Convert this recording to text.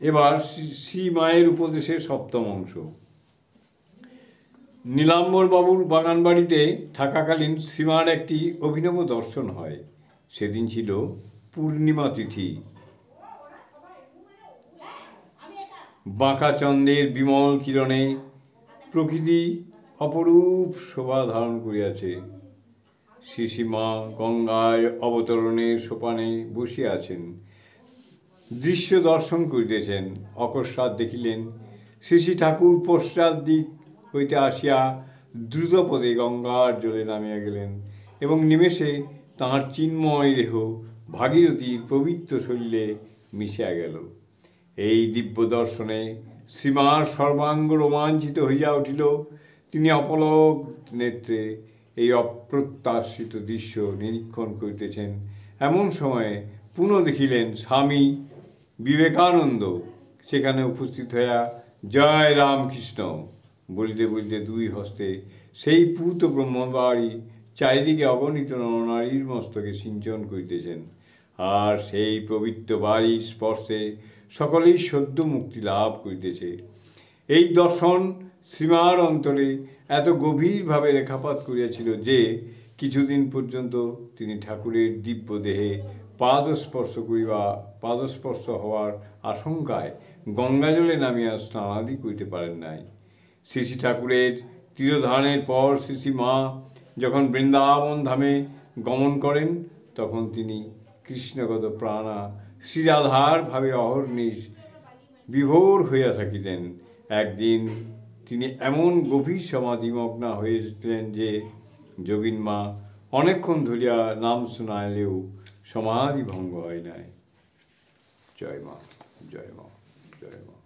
এবার শ্রী মায়ের উপদেশের সপ্তম অংশ। নীলাম্বরবাবুর বাগানবাড়িতে থাকাকালীন শ্রীমার একটি অভিনব দর্শন হয়। সেদিন ছিল পূর্ণিমা তিথি। বাঁকা চন্দ্রের বিমল কিরণে প্রকৃতি অপরূপ শোভা ধারণ করিয়াছে। শ্রীমা গঙ্গায় অবতরণের সোপানে বসিয়া আছেন, দৃশ্য দর্শন করিতেছেন। অকস্মাৎ দেখিলেন শ্রী ঠাকুর পশ্চাৎ দিক হইতে আসিয়া দ্রুতপদে গঙ্গার জলে নামিয়া গেলেন এবং নিমেষে তাঁহার চিন্ময় দেহ ভাগীরথীর পবিত্র শরীরে মিশিয়া গেল। এই দিব্য দর্শনে শ্রীমার সর্বাঙ্গ রোমাঞ্চিত হইয়া উঠিল। তিনি অপলক নেত্রে এই অপ্রত্যাশিত দৃশ্য নিরীক্ষণ করিতেছেন। এমন সময়ে পুনঃ দেখিলেন স্বামী বিবেকানন্দ সেখানে উপস্থিত হইয়া জয় রামকৃষ্ণ বলিতে বলিতে দুই হস্তে সেই পূত ব্রহ্মবাড়ি চারিদিকে অগণিত নরনারীর মস্তকে সিঞ্চন করিতেছেন। আর সেই পবিত্র বাড়ির স্পর্শে সকলেই সদ্য মুক্তি লাভ করিতেছে। এই দর্শন শ্রীমার অন্তরে এত গভীরভাবে রেখাপাত করিয়াছিল যে কিছুদিন পর্যন্ত তিনি ঠাকুরের দিব্য দেহে পাদস্পর্শ হওয়ার আশঙ্কায় গঙ্গাজলে নামিয়া স্নানাদি করিতে পারেন নাই। শ্রী ঠাকুরের তিরোধানের পর শ্রী মা যখন বৃন্দাবন ধামে গমন করেন, তখন তিনি কৃষ্ণগত প্রাণা শ্রীরাধার ভাবে অহর্নিশ বিভোর হইয়া থাকিতেন। একদিন তিনি এমন গভীর সমাধিমগ্না হয়েছিলেন যে যোগিন মা অনেকক্ষণ ধরিয়া নাম শোনাইলেও সমাধি ভঙ্গ হয় নাই। জয় মা, জয় মা, জয় মা।